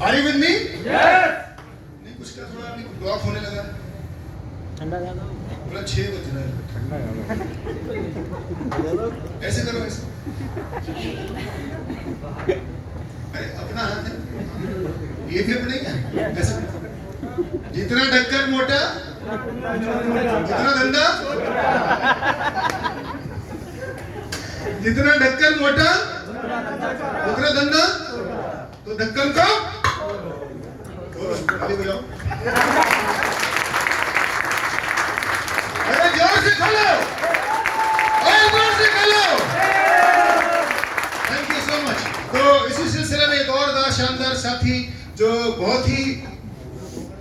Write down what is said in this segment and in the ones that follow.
Are you with me? नहीं, कुछ का थोड़ा ब्लॉक होने लगा। ठंडा ज्यादा बोला 6 बज रहा है। ठंडा ज्यादा ऐसे करो, ऐसे। अरे अपना हाथ है, ये भी अपने क्या ऐसे। जितना ढक्कन मोटा उतना धंधा, जितना ढक्कन मोटा उतना धंधा। तो ढक्कन को ताली बजाओ। अरे जोर से खोलो, और जोर से खोलो। Thank you so much. तो इसी सिलसिले में एक और शानदार साथी जो बहुत ही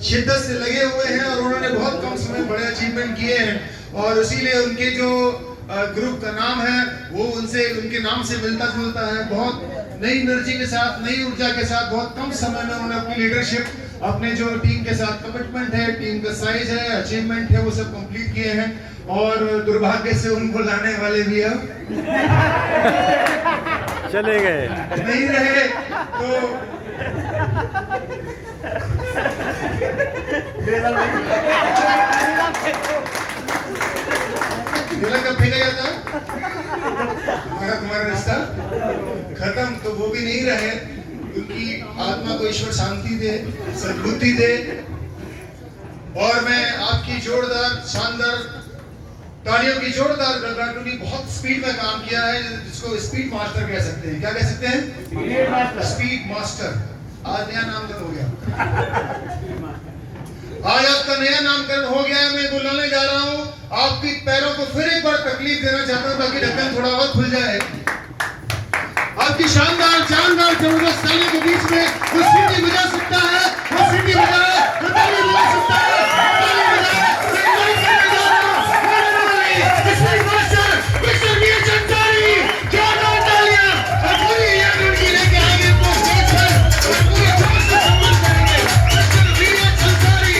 शिद्दत से लगे हुए हैं और उन्होंने बहुत कम समय में बड़े अचीवमेंट किए हैं, और इसीलिए उनके जो ग्रुप का नाम है वो उनसे उनके नाम से मिलता जुलता है। बहुत नई एनर्जी के साथ, नई ऊर्जा के साथ, बहुत कम समय में उन्होंने अपनी लीडरशिप, अपने जो टीम के साथ कमिटमेंट है, टीम का साइज है, अचीवमेंट है, वो सब कंप्लीट किए हैं। और दुर्भाग्य से उनको लाने वाले भी अब चले गए, नहीं रहे। तो कब फेंका जाता तुम्हारा रिश्ता खत्म, तो वो भी नहीं रहे। उनकी आत्मा को ईश्वर शांति दे, सद्बुद्धि दे। और मैं आपकी जोरदार शानदार तालियों की जोरदार गड़गड़ाहट। बहुत स्पीड में काम किया है, जिसको स्पीड मास्टर कह सकते हैं। क्या कह सकते हैं? Speed master. आज नया नामकरण हो गया। आज आपका नया नामकरण हो गया है। मैं बुलाने जा रहा हूँ, आपकी पैरों को फिर एक बार तकलीफ देना चाहता हूँ ताकि ढक्कन थोड़ा और खुल जाए। आपकी शानदार जानदार जबरदस्त ताली के बीच में वो सीटी बजा सकता है, वो सीटी बजाए, वो ताली बजा सकता है, ताली बजाए। स्पीड मास्टर मिस्टर वी चंचारी, जोरदार तालियां और पूरी एनर्जी लेके आगे अपने स्टेज पर और पूरे जोर से सम्मान करेंगे mister V Chanchari.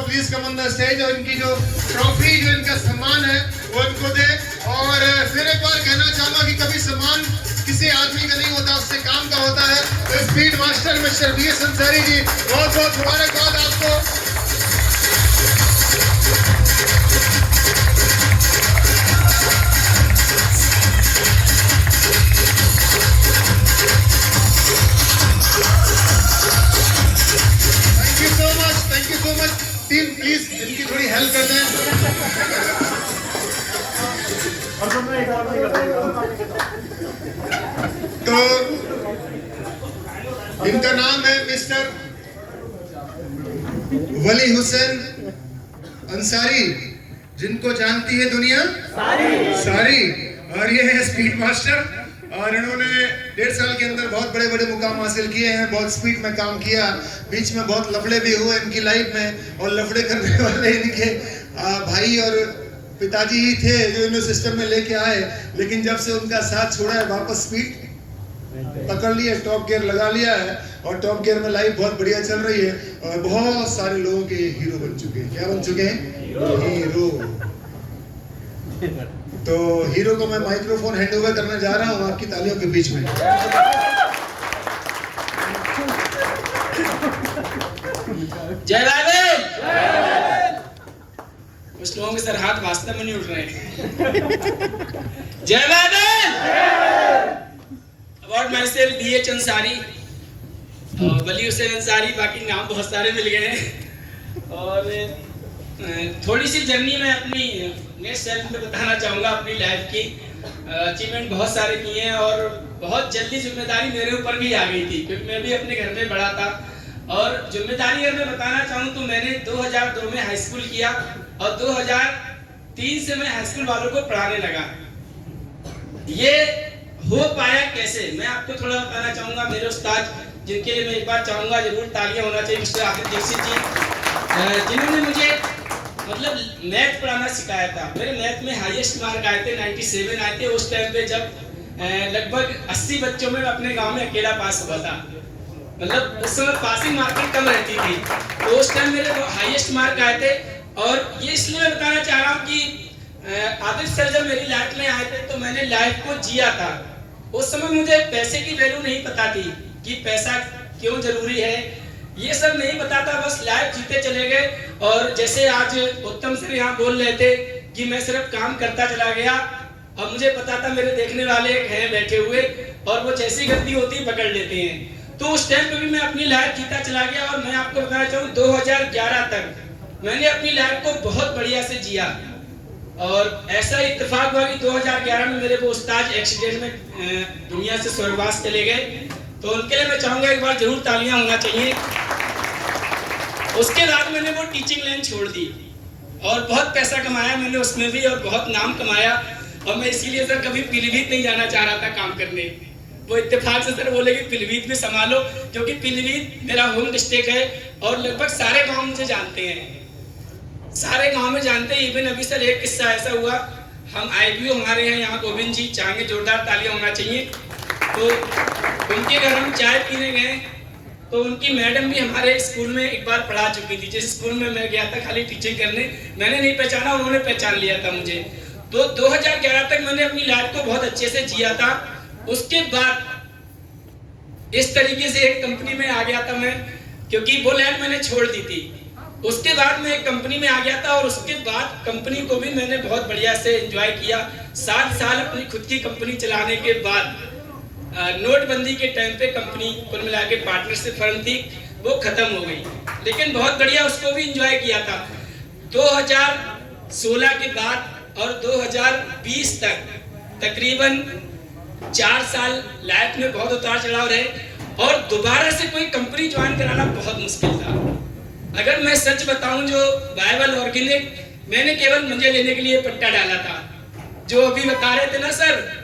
Please come on the stage और इनकी जो ट्रॉफी, जो इनका सम्मान है वो इनको दे। और फिर एक बार कहना चाहूंगा कि कभी सम्मान किसी आदमी का नहीं होता, उससे काम का होता है। तो speed master mister V S Ansari ji, बहुत बहुत मुबारकबाद आपको। Thank you so much. Team please इनकी थोड़ी हेल्प कर दें। तो इनका नाम है मिस्टर वली हुसैन अंसारी, जिनको जानती है दुनिया सारी। और ये है स्पीड मास्टर, और इन्होंने 1.5 साल के अंदर बहुत बड़े बड़े मुकाम हासिल किए हैं, बहुत स्पीड में काम किया। बीच में बहुत लफड़े भी हुए इनकी लाइफ में, और लफड़े करने वाले इनके भाई और पिताजी ही थे जो इन्हें सिस्टम में लेके आए। लेकिन जब से उनका साथ छोड़ा है, वापस स्पीड पकड़ लिया, टॉप गियर लगा लिया है, और टॉप गियर में लाइफ बहुत बढ़िया चल रही है। और बहुत सारे लोगों के हीरो बन चुके हैं। क्या बन चुके हैं? हीरो। तो हीरो को मैं माइक्रोफोन हैंड ओवर करने जा रहा हूँ आपकी तालियों के बीच में। जय राधे। कुछ लोगों के सर हाथ वास्तव में नहीं उठ रहे हैं। जय Radhe. About my self V H Ansari. और वली हुसैन अंसारी, बाकी नाम बहुत सारे मिल गए हैं। और थोड़ी सी जर्नी मैं अपनी नेक्स्ट सेल्फ में बताना चाहूँगा अपनी लाइफ की। अचीवमेंट बहुत सारे किए हैं और बहुत जल्दी जिम्मेदारी मेरे ऊपर भी आ गई थी, क्योंकि मैं भी अपने घर में बड़ा था। और जिम्मेदारी अगर मैं बताना चाहूँ तो मैंने 2002 में हाई स्कूल किया और 2003 से मैं हाई स्कूल वालों को पढ़ाने लगा। ये हो पाया कैसे, मैं आपको थोड़ा बताना चाहूँगा। मेरे उस्ताद, जिनके लिए मैं एक बार चाहूँगा जरूर तालियां होना चाहिए, मिस्टर आतिफ दीक्षित जी, जिन्होंने मुझे मतलब मैथ पढ़ाना सिखाया था। मेरे मैथ में हाईएस्ट मार्क आए थे, 97 आए थे उस टाइम पे, जब लगभग 80 बच्चों में अपने गांव में अकेला पास हुआ था। मतलब उस समय पासिंग मार्किंग कम रहती थी, तो उस टाइम मेरे हाईएस्ट मार्क आए थे। और ये इसलिए मैं बताना चाह रहा हूँ कि आतिफ सर जब मेरी लाइफ में आए थे तो मैंने लाइफ को जिया था। उस समय मुझे पैसे की वैल्यू नहीं पता थी कि पैसा क्यों जरूरी है, ये सब नहीं पता था, बस लाइफ जीते चले गए। और जैसे आज उत्तम सर यहाँ बोल रहे थे कि मैं सिर्फ काम करता चला गया, और मुझे पता था मेरे देखने वाले एक हैं बैठे हुए और वो जैसी गलती होती पकड़ लेते हैं। तो उस टाइम पे भी मैं अपनी लाइफ जीता चला गया। और मैं आपको बताना चाहूँ 2011 तक मैंने अपनी लाइफ को बहुत बढ़िया से जिया। और ऐसा इत्तेफाक हुआ कि 2011 में मेरे वो उस्ताद एक्सीडेंट में दुनिया से स्वर्गवास चले गए, तो उनके लिए मैं चाहूँगा एक बार जरूर तालियां होना चाहिए। उसके बाद मैंने वो टीचिंग लाइन छोड़ दी और बहुत पैसा कमाया मैंने उसमें भी, और बहुत नाम कमाया। और मैं इसीलिए सर कभी पीलीभीत नहीं जाना चाह रहा था काम करने। वो इत्तेफाक से सर बोले कि पीलीभीत में संभालो, क्योंकि पीलीभीत मेरा होम डिस्ट्रिक्ट है और लगभग सारे गांव मुझे जानते हैं, सारे गांव में जानते हैं। इवन अभी सर एक किस्सा ऐसा हुआ, हम आईपीओ हमारे यहाँ गोविंद जी चाहेंगे, जोरदार तालियां होना चाहिए। तो उनके घर हम चाय पीने गए, तो उनकी मैडम भी हमारे स्कूल में एक बार पढ़ा चुकी थी। जिस स्कूल में मैं गया था खाली टीचिंग करने, मैंने नहीं पहचाना, उन्होंने पहचान लिया था मुझे। तो 2011 तक मैंने अपनी लाइफ को बहुत अच्छे से जिया था। उसके बाद इस तरीके से एक कंपनी में आ गया था मैं, क्योंकि वो लाइन मैंने छोड़ दी थी। उसके बाद मैं एक कंपनी में आ गया था और उसके बाद कंपनी को भी मैंने बहुत बढ़िया से एंजॉय किया। 7 साल अपनी खुद की कंपनी चलाने के बाद नोटबंदी के टाइम पे कंपनी कुल मिला के पार्टनरशिप फर्म थी, वो खत्म हो गई, लेकिन बहुत बढ़िया उसको भी एंजॉय किया था। 2016 के बाद और 2020 तक तकरीबन 4 साल लाइफ में बहुत उतार चढ़ाव रहे, और दोबारा से कोई कंपनी ज्वाइन कराना बहुत मुश्किल था। अगर मैं सच बताऊं, जो बाइबल ऑर्गेनिक मैंने केवल मजे लेने के लिए पट्टा डाला था। जो अभी बता रहे थे ना सर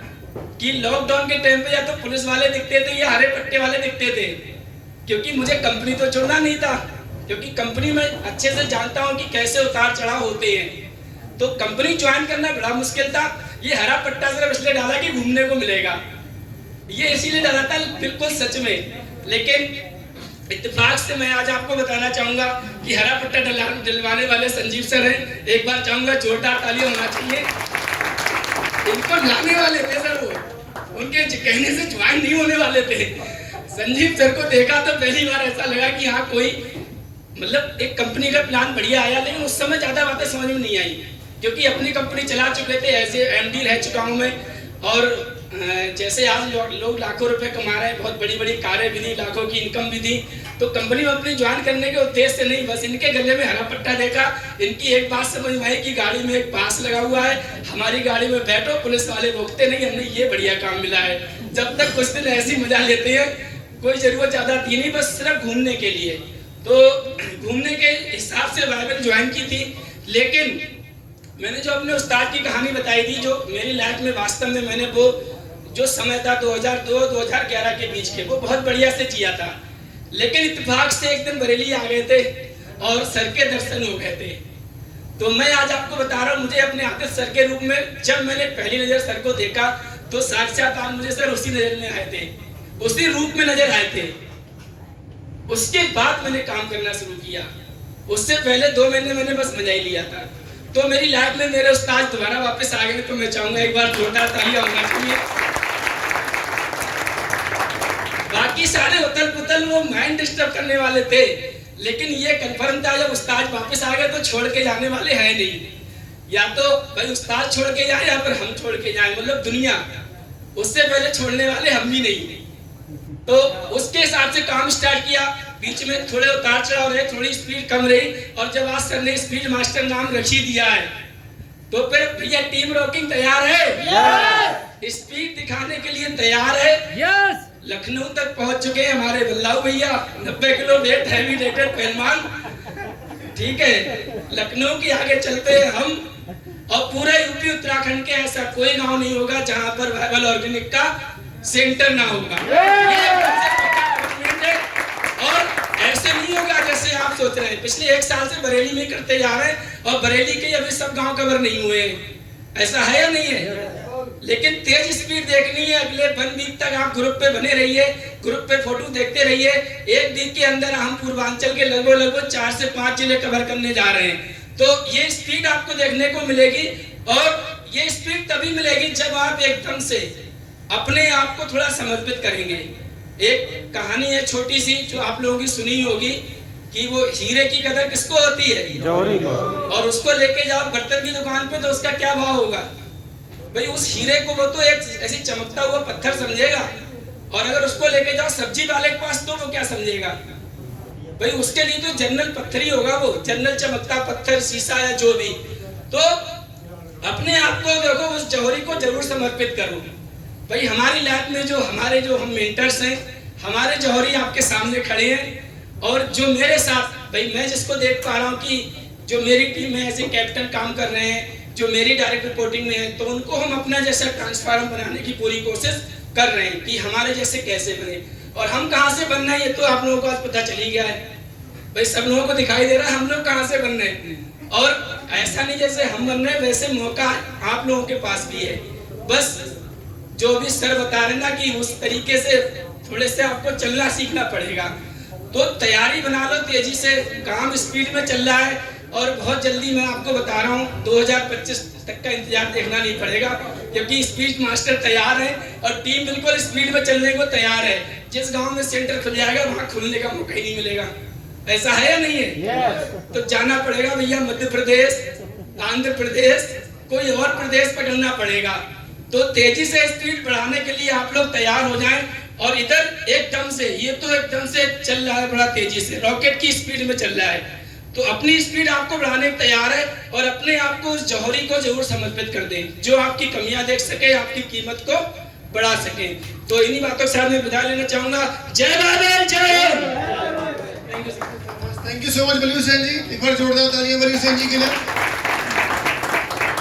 कि लॉकडाउन के टाइम पे या तो पुलिस वाले दिखते थे या हरे पट्टे वाले दिखते थे, क्योंकि मुझे कंपनी तो छोड़ना नहीं था, क्योंकि कंपनी में अच्छे से जानता हूं कि कैसे उतार चढ़ाव होते हैं। तो कंपनी ज्वाइन करना बड़ा मुश्किल था। ये हरा पट्टा सिर्फ इसलिए डाला कि घूमने को मिलेगा, ये इसीलिए डाला था बिल्कुल सच में। लेकिन इत्तेफाक से मैं आज आपको बताना चाहूंगा कि हरा पट्टा डलवाने वाले संजीव सर हैं, एक बार चाहूंगा जोरदार तालियां होना चाहिए। इनको लाने वाले थे सर, वो उनके कहने से ज्वाइन नहीं होने वाले थे। संजीव सर को देखा तो पहली बार ऐसा लगा कि हाँ कोई मतलब एक कंपनी का प्लान बढ़िया आया, लेकिन उस समय ज्यादा बातें समझ में नहीं आई, क्योंकि अपनी कंपनी चला चुके थे, ऐसे एमडी रह चुका हूं मैं। और जैसे आज लोग लाखों रुपए कमा रहे हैं, बहुत बड़ी बड़ी कारें भी दी, लाखों की इनकम भी दी, तो कंपनी में अपनी ज्वाइन करने के उद्देश्य से नहीं, बस इनके गले में हरा पट्टा देखा, इनकी एक बात समझ में आई कि गाड़ी में एक पास लगा हुआ है, हमारी गाड़ी में बैठो, पुलिस वाले रोकते नहीं, हमने ये बढ़िया काम मिला है। जब तक कुछ दिन ऐसी मजा लेते हैं, कोई जरूरत ज्यादा थी नहीं, बस सिर्फ घूमने के लिए। तो घूमने के हिसाब से बाइबल ज्वाइन की थी। लेकिन मैंने जो अपने उस्ताद की कहानी बताई थी, जो मेरी लाइफ में वास्तव में मैंने वो जो समय था 2002-2011 के बीच के, वो बहुत बढ़िया से जिया था। लेकिन इत्तेफाक से एक दिन बरेली आ गए थे और सर के दर्शन हो गए थे। तो मैं आज आपको बता रहा हूँ, मुझे अपने आतिफ सर के रूप में जब मैंने पहली नजर सर को देखा तो साक्षात आप मुझे सर उसी नजर में आए थे, उसी रूप में नजर आए थे। उसके बाद मैंने काम करना शुरू किया, उससे पहले 2 महीने मैंने बस मजा ही लिया था। तो मेरी लाइफ में मेरे उस्ताद दोबारा वापस आ गए, तो मैं चाहूंगा एक बार जोरदार तालियां होना चाहिए। बाकी सारे उथल पुथल वो माइंड डिस्टर्ब करने वाले थे, लेकिन ये कंफर्म था जब उस्ताद वापस आ गए तो छोड़ के जाने वाले हैं नहीं। या तो भाई उस्ताद छोड़ के जाए या फिर हम छोड़ के जाए, मतलब दुनिया, उससे पहले छोड़ने वाले हम भी नहीं। तो उसके हिसाब से काम स्टार्ट किया। बीच में थोड़े उतार चढ़ाव रहे, थोड़ी स्पीड कम रही, और जब आज सर ने स्पीड मास्टर नाम रख ही दिया है तो फिर भैया टीम रॉकिंग तैयार है? यस। स्पीड दिखाने के लिए तैयार है? यस। लखनऊ तक पहुंच चुके हैं हमारे बल्लाऊ भैया, 90 किलो वेट हैवी रेटेड पहलवान। ठीक है, लखनऊ के आगे चलते हैं हम, और पूरे यूपी उत्तराखंड के ऐसा कोई गांव नहीं होगा जहां पर वाइबल ऑर्गेनिक का सेंटर ना होगा। और ऐसे नहीं होगा जैसे आप सोच रहे हैं। पिछले 1 साल से बरेली में करते जा रहे हैं, और बरेली के अभी सब गांव कवर नहीं हुए हैं। ऐसा है या नहीं है? लेकिन तेज स्पीड देखनी है, अगले 1 वीक तक आप ग्रुप पे बने रहिए, ग्रुप पे फोटो देखते रहिए। 1 वीक के अंदर हम पूर्वांचल के लगभग 4 से 5 जिले कवर करने जा रहे हैं। तो ये स्पीड आपको देखने को मिलेगी, और ये स्पीड तभी मिलेगी जब आप एकदम से अपने आप को थोड़ा समर्पित करेंगे। एक कहानी है छोटी सी जो आप लोगों की सुनी होगी कि वो हीरे की कदर किसको होती है? जौहरी को। और उसको लेके जाओ बर्तन की दुकान पे तो उसका क्या भाव होगा भाई? उस हीरे को वो तो एक ऐसी चमकता हुआ पत्थर समझेगा, और अगर उसको लेके जाओ सब्जी वाले के पास तो वो क्या समझेगा भाई? उसके लिए तो जनरल पत्थर ही होगा, वो जनरल चमकता पत्थर, शीशा या जो भी। तो अपने आप को देखो, उस जौहरी को जरूर समर्पित करो भाई। हमारी लाइफ में जो हम मेंटर्स हैं, हमारे जौहरी आपके सामने खड़े हैं, और जो मेरे साथ भाई मैं जिसको देख पा रहा हूँ कि जो मेरी टीम में ऐसे कैप्टन काम कर रहे हैं, जो मेरी डायरेक्ट रिपोर्टिंग में है, तो उनको हम अपना जैसा ट्रांसफार्म बनाने की पूरी कोशिश कर रहे हैं कि हमारे जैसे कैसे बने। और हम कहाँ से बनना है ये तो आप लोगों को आज पता चल ही गया है भाई, सब लोगों को दिखाई दे रहा है हम लोग कहाँ से बन रहे हैं। और ऐसा नहीं जैसे हम बन रहे हैं, वैसे मौका आप लोगों के पास भी है। बस जो भी सर बता रहे ना कि उस तरीके से थोड़े से आपको चलना सीखना पड़ेगा। तो तैयारी बना लो तेजी से, काम स्पीड में चल रहा है, और बहुत जल्दी मैं आपको बता रहा हूँ 2025 तक का इंतजार देखना नहीं पड़ेगा, क्योंकि स्पीड मास्टर तैयार है और टीम बिल्कुल स्पीड में चलने को तैयार है। जिस गांव में सेंटर खुल जाएगा वहां खुलने का मौका ही नहीं मिलेगा। ऐसा है या नहीं है? तो जाना पड़ेगा भैया मध्य प्रदेश, आंध्र प्रदेश, कोई और प्रदेश पकड़ना पड़ेगा। तो तेजी से स्पीड बढ़ाने के लिए आप लोग तैयार हो जाएं। और इधर एकदम से, ये तो एकदम से चल रहा है बड़ा तेजी से, रॉकेट की स्पीड में चल रहा है। तो अपनी स्पीड आपको बढ़ाने को तैयार है, और अपने आप को उस जौहरी को जरूर समर्पित कर दें जो आपकी कमियां देख सके, आपकी कीमत को बढ़ा सके। तो इन्हीं बातों के साथ मैं विदा लेना चाहूंगा। जय बादल, जय। Thank you so much Balveer Sen ji. एक बार जोरदार तालियां बलवीर सेन जी के लिए।